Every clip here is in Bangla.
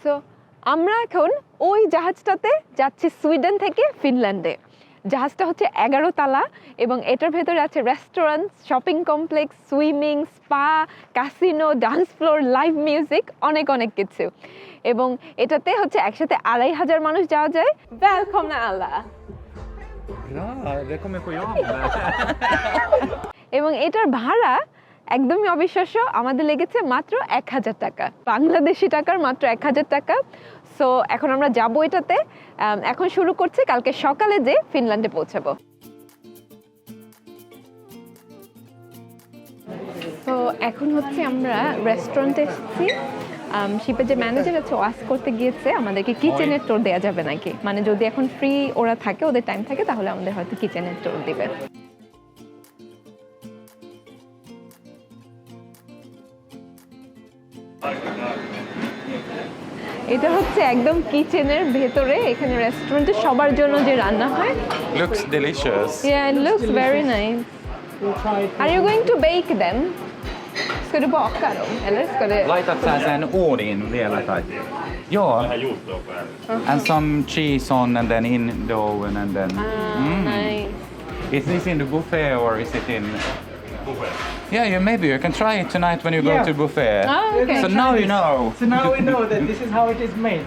সো আমরা এখন ওই জাহাজটাতে যাচ্ছি সুইডেন থেকে ফিনল্যান্ডে। জাহাজটা হচ্ছে 11 তালা এবং এটার ভেতরে আছে restaurant, shopping complex, swimming, spa, casino, dance floor, live music, অনেক অনেক কিছু। এবং এটাতে হচ্ছে একসাথে 2500 মানুষ যাওয়া যায়। Välkomna alla! Bra, det kommer på jobb. এবং এটার ভাড়া একদমই অবিশ্বাস্য, আমাদের লেগেছে মাত্র 1000 টাকা, বাংলাদেশি টাকার মাত্র 1000 টাকা। সো এখন আমরা যাবো এটাতে, এখন শুরু করছি, কালকে সকালে যে ফিনল্যান্ডে পৌঁছাবো। তো এখন হচ্ছে আমরা রেস্টুরেন্টে এসেছি। শিপের যে ম্যানেজার আছে ওয়াশ করতে গিয়েছে আমাদেরকে কিচেনের ট্যুর দেওয়া যাবে নাকি, মানে যদি এখন ফ্রি ওরা থাকে, ওদের টাইম থাকে, তাহলে আমাদের হয়তো কিচেনের ট্যুর দিবে। এটা হচ্ছে একদম কিচেনের ভেতরে, এখানে রেস্টুরেন্টে সবার জন্য যে রান্না হয়। Looks delicious. Yeah, it looks very nice. Are you going to bake them? Ska du baka dem eller ska det? Laitat sä sen uuniin vielä tai? Joo. And some cheese on and then in the oven and then. Nice. Is this in the buffet or is it in? Buffet. Yeah, maybe you can try it tonight when you go to buffet. Oh, okay. So now you know. So now we know that this is how it is made.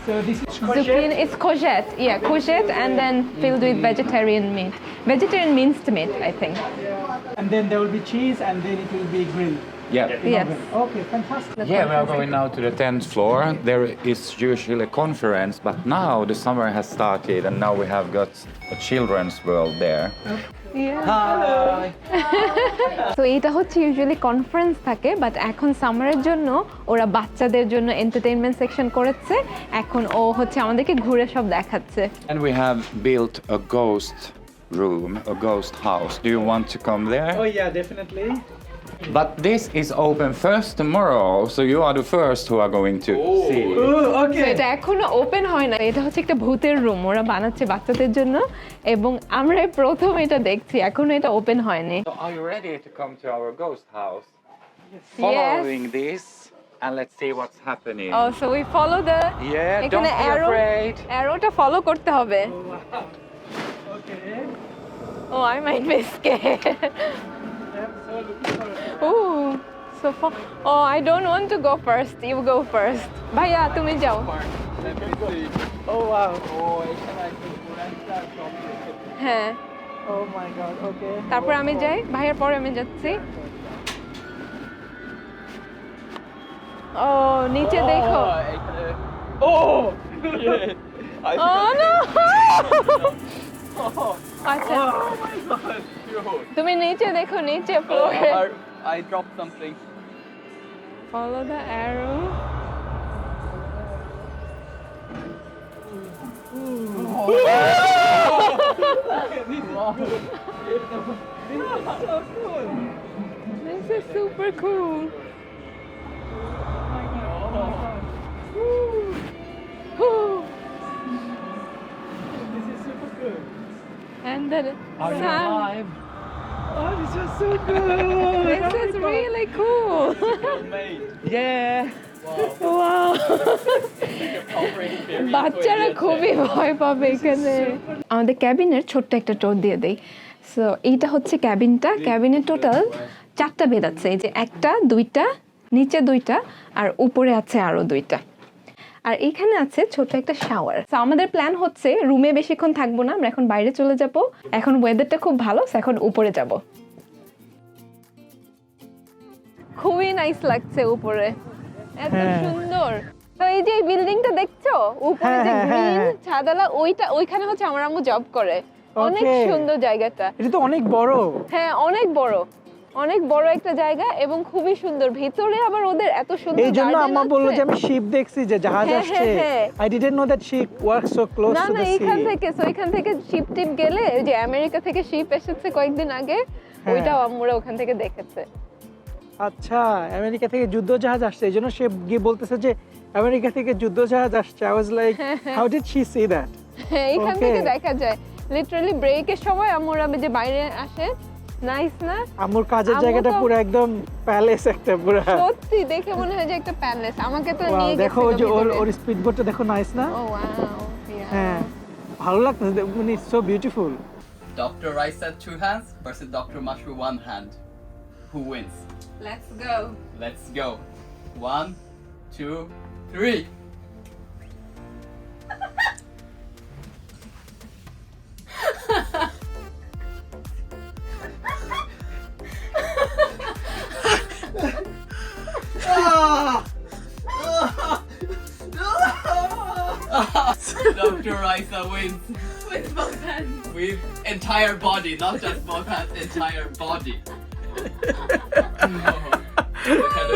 So this is Zucchini, courgette. it's courgette. Yeah, courgette and then filled with vegetarian meat. Vegetarian minced meat, I think. And then there will be cheese and then it will be grilled. Yeah. Yes. Okay, fantastic. Yeah, we are going now to the 10th floor. There is usually a conference, but now the summer has started and now we have got a children's world there. Hi. তো এটা হচ্ছে ইউজুয়ালি কনফারেন্স থাকে, বাট এখন সামারের জন্য ওরা বাচ্চাদের জন্য এন্টারটেইনমেন্ট সেকশন করেছে। এখন ও হচ্ছে আমাদেরকে ঘুরে সব দেখাচ্ছে। And we have built a ghost room, a ghost house. Do you want to come there? Oh yeah, definitely. But this is open first tomorrow, so you are the first who are going to see. Oh, তো okay. এটা এখনো ওপেন হয় না, এটা হচ্ছে একটা ভূতের রুম, ওরা বানাচ্ছে বাচ্চাদের জন্য এবং আমরা প্রথম এটা দেখছি, এখনো এটা ওপেন হয়নি। So are you ready to come to our ghost house? Following this, and let's see what's happening. Oh, so we follow the Yeah, don't এখানে be afraid. অ্যারোটা ফলো করতে হবে। Okay. Oh, I might be scared. I'm so looking forward. Ooh, so fun. Oh, I don't want to go first. You go first. ভাইয়া তুমি যাও। Let me see. Oh wow. Oh, এখানে একদম পুরানটা chocolate. হ্যাঁ, Oh my god. Okay. তারপর আমি যাই, ভাইয়ার পরে আমি যাচ্ছি। ও নিচে দেখো। Oh! Oh no! আচ্ছা, Oh my god. তুমি নিচে দেখো, নিচে ফ্লোরে। I dropped something. Follow the arrow. This is super cool. Woo. This is super good. And the sun. Oh, this is so good. This is really cool. Yeah. Wow. বাচ্চারা খুবই ভয় পাবে এখানে। আমাদের ক্যাবিনের ছোট্ট একটা টোর দিয়ে দেই। সো এইটা হচ্ছে ক্যাবিনটা, ক্যাবিনের টোটাল 4টা বেড আছে, এই যে 1টা 2টা, নিচে 2টা আর উপরে আছে আরো 2টা। আর এইখানে আছে ছোট একটা শাওয়ার। সো আমাদের প্ল্যান হচ্ছে রুমে বেশিক্ষণ থাকবো না, আমরা এখন বাইরে চলে যাব। এখন ওয়েদারটা খুব ভালো, এখন উপরে যাব। খুবই নাইস লাগছে উপরে, এত সুন্দর। তো এই যে বিল্ডিংটা দেখছো উপরে যে গ্রিন ছাদওয়ালা, ওইখানে হচ্ছে আমার আম্মু জব করে। অনেক সুন্দর জায়গাটা। এটা তো অনেক বড়। হ্যাঁ, অনেক বড়, অনেক বড় একটা জায়গা এবং খুবই সুন্দর। ভিতরে আবার ওদের এত সুন্দর এই জন্য গার্ডেন আম্মা আছে। বলল যে আমি শিপ দেখছি যে জাহাজ হ্যাঁ, আসছে। হ্যাঁ। I didn't know that she works so close না to না, the এইখান sea. থেকে, সো এখান থেকে শিপ টিপ গেলে, ওই যে আমেরিকা থেকে শিপ এসেছে কয়েকদিন আগে, ওইটাও আম্মুরা ওখান থেকে দেখেছে। আচ্ছা, আমেরিকা থেকে যুদ্ধ জাহাজ আসছে, এই জন্য সে গিয়ে বলতেছে যে আমেরিকা থেকে যুদ্ধ জাহাজ আসছে। I was like, how did she see that? এইখান থেকে দেখা যায় লিটারালি ব্রেকের সময় আম্মুরা যে বাইরে আসে নাইস না? আমার কাজের আম্মু জায়গাটা তো- পুরো একদম প্যালেস একটা পুরো। সত্যি দেখে মনে হয় যে একটা প্যালেস। আমাকে তো Wow, নিয়ে দেখো গেছিল ওই যে ওর ভিতরে। ওর স্পিড বোটটা দেখো, নাইস না? ও ওয়াও। হ্যাঁ ভালো লাগতেছে, মানে so beautiful. Dr. Raysa 2 hands versus Dr. Mashu 1 hand. Who wins? Let's go. Let's go. 1, 2, 3. Dr. Raysa wins. With both hands. With entire body, not just both hands, entire body.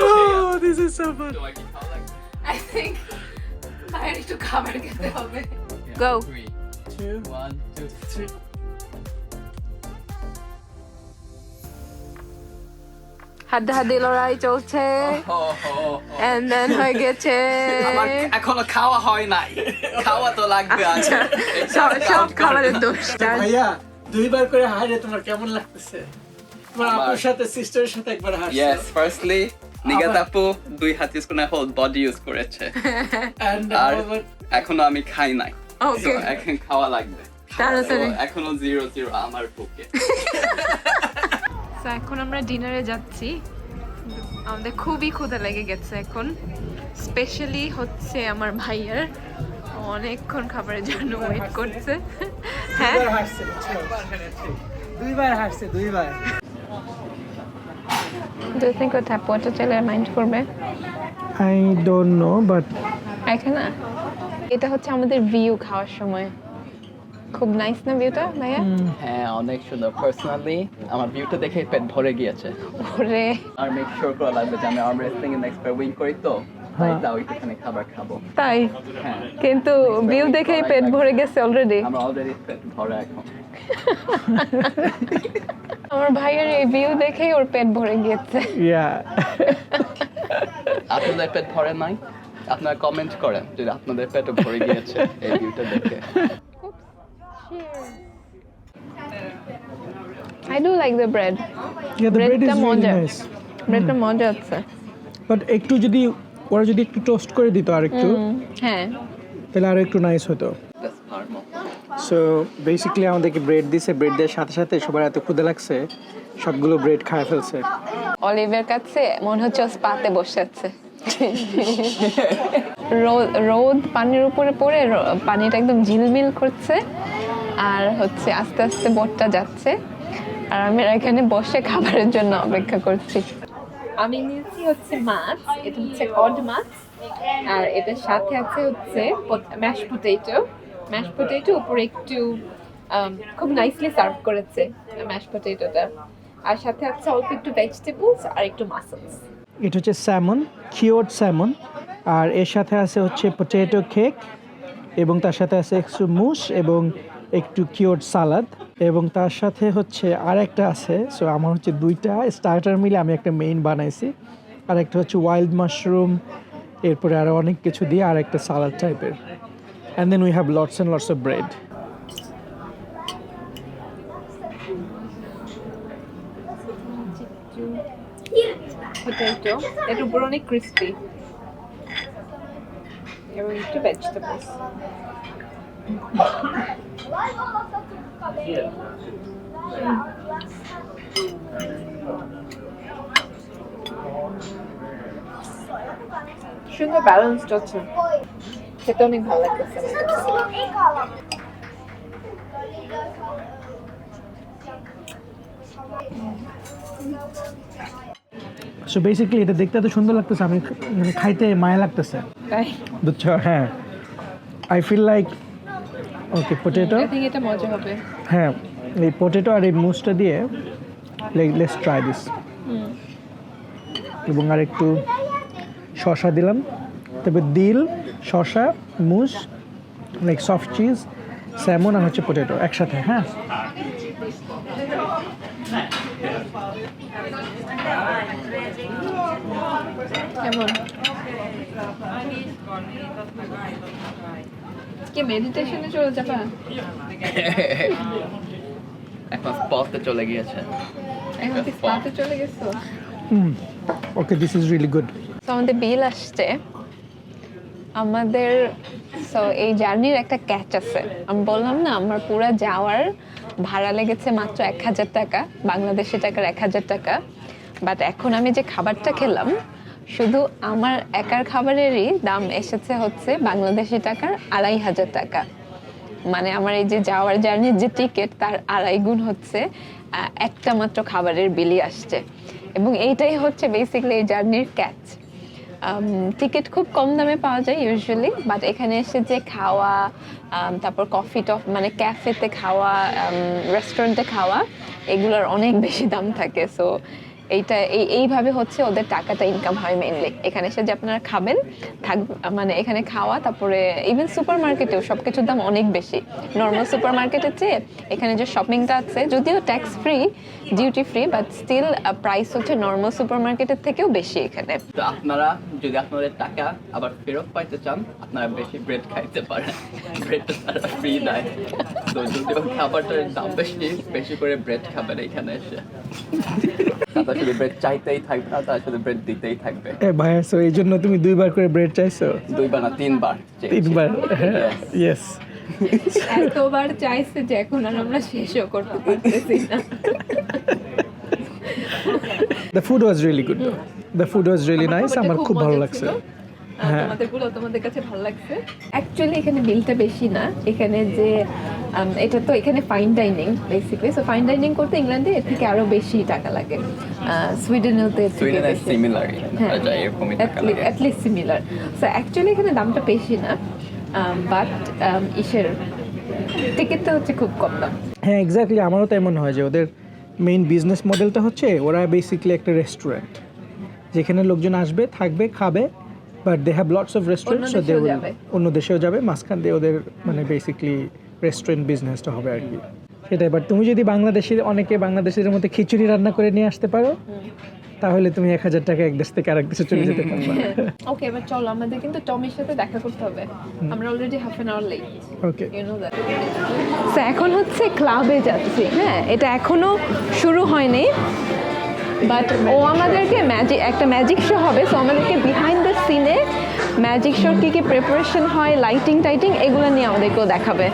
Oh, this is so fun. তোমার কি ভালো লাগছে? I think বাইরে একটু খাবার খেতে হবে। Yeah, Go. 3, 2, 1, 2, 3. হাড্ডাহাড্ডি লড়াই চলছে। And then হয়ে গেছে। আমার এখনো খাওয়া হয় নাই, খাওয়া তো লাগবে আগে। সব খাবারের দোষ। ভাইয়া দুইবার করে হারে, তোমার কেমন লাগতেছে? তোমার আপুর সাথে সিস্টারের সাথে একবার হারছো। Yes, firstly, নিগাত আপু 2 হাত ইউজ করে হোল বডি ইউজ করেছে। And আর এখনো আমি খাই নাই। Okay. So, এখন খাওয়া লাগবে। তাড়াতাড়ি। So, এখনো 0-0 আমার বুকে। So, এখন আমরা ডিনারে যাচ্ছি। আমাদের খুবই ক্ষুধা লেগে গেছে এখন। স্পেশালি হচ্ছে আমার ভাইয়ের, ও অনেকক্ষণ খাবারের জন্য ওয়েট করছে। হ্যাঁ দুইবার হারছে, দুইবার হারছে, দুইবার। Do you think ও ট্যাপ ওয়াটার চাইলে মাইন্ড করবে? I don't know, but এখানে এটা হচ্ছে আমাদের ভিউ খাওয়ার সময়। খুব নাইস না ভিউটা ভাইয়া? হ্যাঁ, অনেক সুন্দর। পার্সোনালি আমার ভিউটা দেখে পেট ভরে গিয়েছে। ওরে আর মেক শিওর করা লাগবে যে আমি আর্ম রেসলিং এর নেক্সট উইন করি, তো তাই তাও একটুখানি খাবার খাবো। তাই, হ্যাঁ, কিন্তু ভিউ দেখেই পেট ভরে গেছে অলরেডি। আমার অলরেডি পেট ভরা এখন। আমার ভাইয়ের এই ভিউ দেখেই ওর পেট ভরে গিয়েছে। yeah. আপনাদের পেট ভরে নাই? আপনারা কমেন্ট করেন যদি আপনাদের পেট ভরে গিয়েছে এই ভিউটা দেখে। I do like the bread. Yeah, the bread ব্রেডটা is really মজা। nice. ব্রেডটা মজা আছে। But একটু যদি ওরা যদি একটু টোস্ট করে দিত আর একটু, হ্যাঁ তাহলে আরো একটু নাইস হতো। That's normal. সো বেসিক্যালি আমাদেরকে ব্রেড দিছে, ব্রেড দেওয়ার সাথে সাথে সবার এত ক্ষুধা লাগছে, সবগুলো ব্রেড খায় ফেলছে। অলিভের কাছে মনে হচ্ছে ও স্পাতে বসে আছে। রোদ পানির উপরে পড়ে পানিটা একদম ঝিলমিল করছে, আর হচ্ছে আস্তে আস্তে বোটটা যাচ্ছে, আর আমি এখানে বসে খাবারের জন্য অপেক্ষা করছি। আমি নিয়েছি হচ্ছে মাছ, এটা হচ্ছে কড মাছ, আর এটার সাথে আছে হচ্ছে ম্যাশ পটেটো। ম্যাশ পটেটো উপরে একটু খুব নাইসলি সার্ভ করেছে ম্যাশ পটেটোটা, আর সাথে আছে অল্প একটু ভেজিটেবলস আর একটু মাসলস। এটা হচ্ছে স্যামন, কিওর্ড স্যামন, আর এর সাথে আছে হচ্ছে পটেটো কেক, এবং তার সাথে আছে একটু মুস এবং একটু কিওর্ড সালাদ, এবং তার সাথে হচ্ছে আর একটা আছে। সো আমার হচ্ছে দুইটা স্টার্টার মিলে আমি একটা মেইন বানাইছি, আর একটা হচ্ছে ওয়াইল্ড মাশরুম, এরপরে আরও অনেক কিছু দিয়ে আর একটা সালাদ টাইপের, and then we have lots and lots of bread. Potato এর উপর অনেক ক্রিস্পি এবং একটু ভেজিটেবলস। সুন্দর ব্যালেন্সড আছে, খেতে অনেক ভালো লাগতেছে। সো বেসিক্যালি এটা দেখতে এত সুন্দর লাগতেছে, আমি মানে খাইতে মায়া লাগতেছে, তাই বুঝছো? হ্যাঁ, I feel like okay potato, I think এটা মজা হবে। হ্যাঁ এই পটেটো আর এই মুসটা দিয়ে লেটস ট্রাই দিস। এবং আর একটু শসা দিলাম, তবে দিল, শসা, মুস, লাইক সফট চিজ, স্যামন আর হচ্ছে পটেটো একসাথে। হ্যাঁ কেমন? কি মেডিটেশনে চলে যাবা? এখন স্পটে চলে গিয়েছে। এখন কি স্পাতে চলে গেছো? ওকে, দিস ইজ রিয়েলি গুড। তো আমাদের বিল আসছে আমাদের। সো এই জার্নির একটা ক্যাচ আছে। আমি বললাম না আমার পুরো যাওয়ার ভাড়া লেগেছে মাত্র 1,000 টাকা, বাংলাদেশি টাকার 1,000 টাকা। বাট এখন আমি যে খাবারটা খেলাম, শুধু আমার একার খাবারেরই দাম এসেছে হচ্ছে বাংলাদেশি টাকার 2,500 টাকা। মানে আমার এই যে যাওয়ার জার্নির যে টিকিট তার 2.5 গুণ হচ্ছে একটা মাত্র খাবারের বিলই আসছে। এবং এইটাই হচ্ছে বেসিক্যালি এই জার্নির ক্যাচ। টিকিট খুব কম দামে পাওয়া যায় ইউজুয়ালি, বাট এখানে এসে যে খাওয়া, তারপর কফি মানে ক্যাফেতে খাওয়া, রেস্টুরেন্টে খাওয়া, এগুলোর অনেক বেশি দাম থাকে। সো এইভাবে হচ্ছে ওদের টাকাটা ইনকাম হয় মেইনলি। এখানে এসে যে আপনারা খাবেন, মানে এখানে খাওয়া, তারপরে ইভেন সুপার মার্কেটেও সব কিছুর দাম অনেক বেশি। নর্মাল সুপার মার্কেটের চেয়ে এখানে যে শপিংটা আছে, যদিও tax free, duty free, but still price হচ্ছে নর্মাল সুপার মার্কেটের থেকেও বেশি এখানে। তো আপনারা যদি আপনাদের টাকা আবার ফেরত পাইতে চান, আপনারা বেশি ব্রেড খাইতে পারেন। ব্রেডটা তারা ফ্রি দেয়। তো যদিও খাবারটার দাম বেশি করে ব্রেড খাবেন এখানে এসে। তারা শুধু ব্রেড চাইতেই থাকবে না, তারা শুধু ব্রেড দিতেই থাকবে। ভাইয়া, সো এই জন্য তুমি 2বার করে ব্রেড চাইছো? 2বার না 3বার। 3বার, ইয়েস। এতবার চাইছে যে এখন আর আমরা শেষও করতে পারতেছি না। The food was really good though. The food was really nice. আমার খুব ভালো লাগছে। তোমাদের কাছে ভালো লাগছে? অ্যাকচুয়ালি এখানে বিলটা বেশি না। এখানে যে এটা তো এখানে fine dining basically. So fine dining করতে ইংল্যান্ডে এর থেকে আরো বেশি টাকা লাগে। সুইডেনেও তো সিমিলার, এরকমই টাকা লাগে, at least similar. So actually এখানে দামটা বেশি না, বাট টিকিটটা হচ্ছে খুব কম দাম। হ্যাঁ, এক্স্যাক্টলি, আমারও তাই মনে হয় যে ওদের মেইন বিজনেস মডেলটা হচ্ছে ওরা বেসিক্যালি একটা রেস্টুরেন্ট, যেখানে লোকজন আসবে, থাকবে, খাবে, but they have lots of restaurant, so they will অন্য দেশেও যাবে, মাঝখান দিয়ে ওদের মানে বেসিক্যালি রেস্টুরেন্ট বিজনেসটা হবে আর কি। সেটাই। বাট তুমি যদি বাংলাদেশের মধ্যে খিচুড়ি রান্না করে নিয়ে আসতে পারো, তাহলে তুমি 1,000 টাকা এক দেশ থেকে আরেক দেশে চলে যেতে পারবে। ওকে, এবার চলো, আমাদের কিন্তু টমির সাথে দেখা করতে হবে। আমরা already half an hour late. Okay, you know that. So এখন হচ্ছে ক্লাবে যাচ্ছি। হ্যাঁ, এটা এখনো শুরু হয়নি, বাট ও আমাদেরকে একটা ম্যাজিক শো হবে। সো আমাদেরকে বিহাইন্ড দ্য সিনে ম্যাজিক শোর কী কী প্রিপারেশন হয়, লাইটিং এগুলো নিয়ে আমাদেরকেও দেখাবে।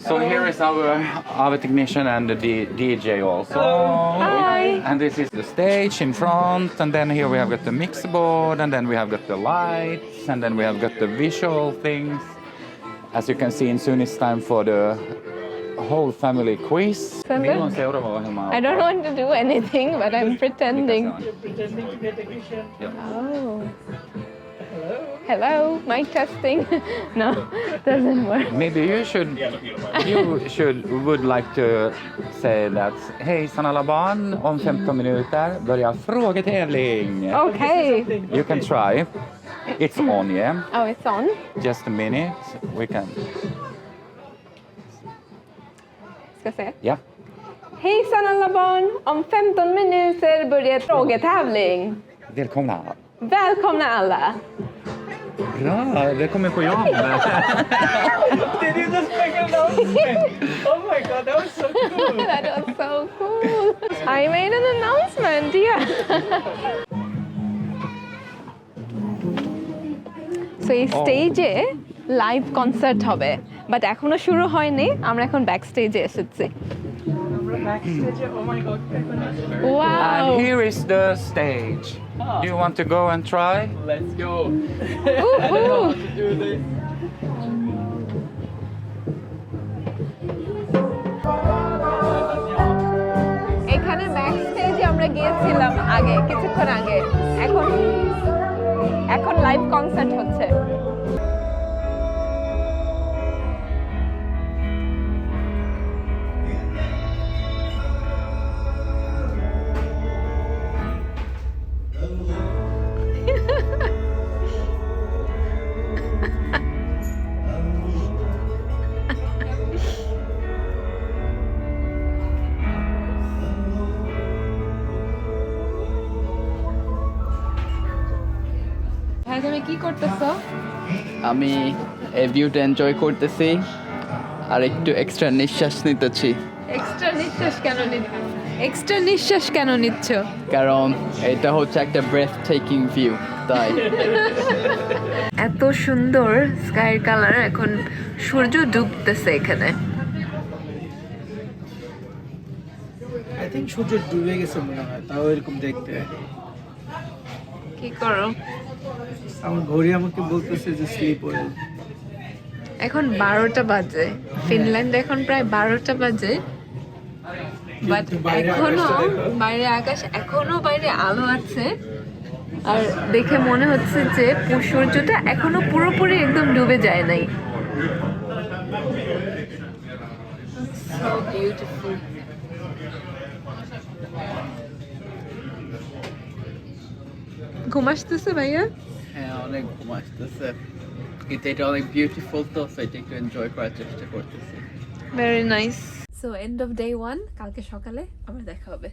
So here is our technician and the DJ also. Hi. And this is the stage in front, and then here we have got the mix board, and then we have got the lights, and then we have got the visual things. As you can see, soon it's time for the whole family quiz. Milloin seuraava ohjelma I don't want to do anything, but I'm pretending. Oh. Hello, mic testing. No, doesn't work. Maybe would like to say that, hej alla barn, om 15 minuter börjar frågetävling. Okay. You can try. It's on, yeah? Oh, it's on? Just a minute. We can. Ska jag se? Yeah. Hejsan alla barn! Om 15 minuter börjar frågetävling. Välkomna. Välkomna alla! Bra, välkommen på jobb. Did you just make an announcement? Oh my god, that was so cool. That was so cool. I made an announcement, yeah. So এই স্টেজে লাইভ কনসার্ট হবে, বাট এখনো শুরু হয়নি। আমরা এখন ব্যাক স্টেজে এসেছি। Oh my god. Wow. And here is the stage. Do you want to go and try? Let's go. Woohoo. Do this. এখানে ব্যাক স্টেজে আমরা গিয়েছিলাম আগে, কিছুক্ষণ আগে। এখন লাইভ কনসার্ট হচ্ছে। ভাই, তুমি কি করতেছো? আমি এই ভিউটা এনজয় করতেছি আর একটু এক্সট্রা নিঃশ্বাস নিতেছি। এক্সট্রা নিঃশ্বাস কেন নিচ্ছ? কারণ এটা হচ্ছে একটা ব্রেথ টেকিং ভিউ, তাই। এত সুন্দর স্কাইয়ের কালার, এখন সূর্য ডুবতেছে এখানে। আই থিঙ্ক সূর্য ডুবে গেছে মনে হয়, তাও এরকম দেখতে। কি করো? আমার ঘড়ি আমাকে বলতেছে যে স্লিপ ওয়েল। এখন 12টা বাজে, ফিনল্যান্ড এখন প্রায় 12টা বাজে, বাট এখনো বাইরে আকাশ, এখনো বাইরে আলো আছে, আর দেখে মনে হচ্ছে যে সূর্যটা এখনো পুরোপুরি একদম ডুবে যায় নাই। So beautiful. ঘুম আসতেছে ভাইয়া? হ্যাঁ, অনেক ঘুম আসতেছে, কিন্তু এটা অনেক বিউটিফুল, তো সেটা একটু এনজয় করার চেষ্টা করতেছি। Very nice. So end off day 1, কালকে সকালে আবার দেখা হবে।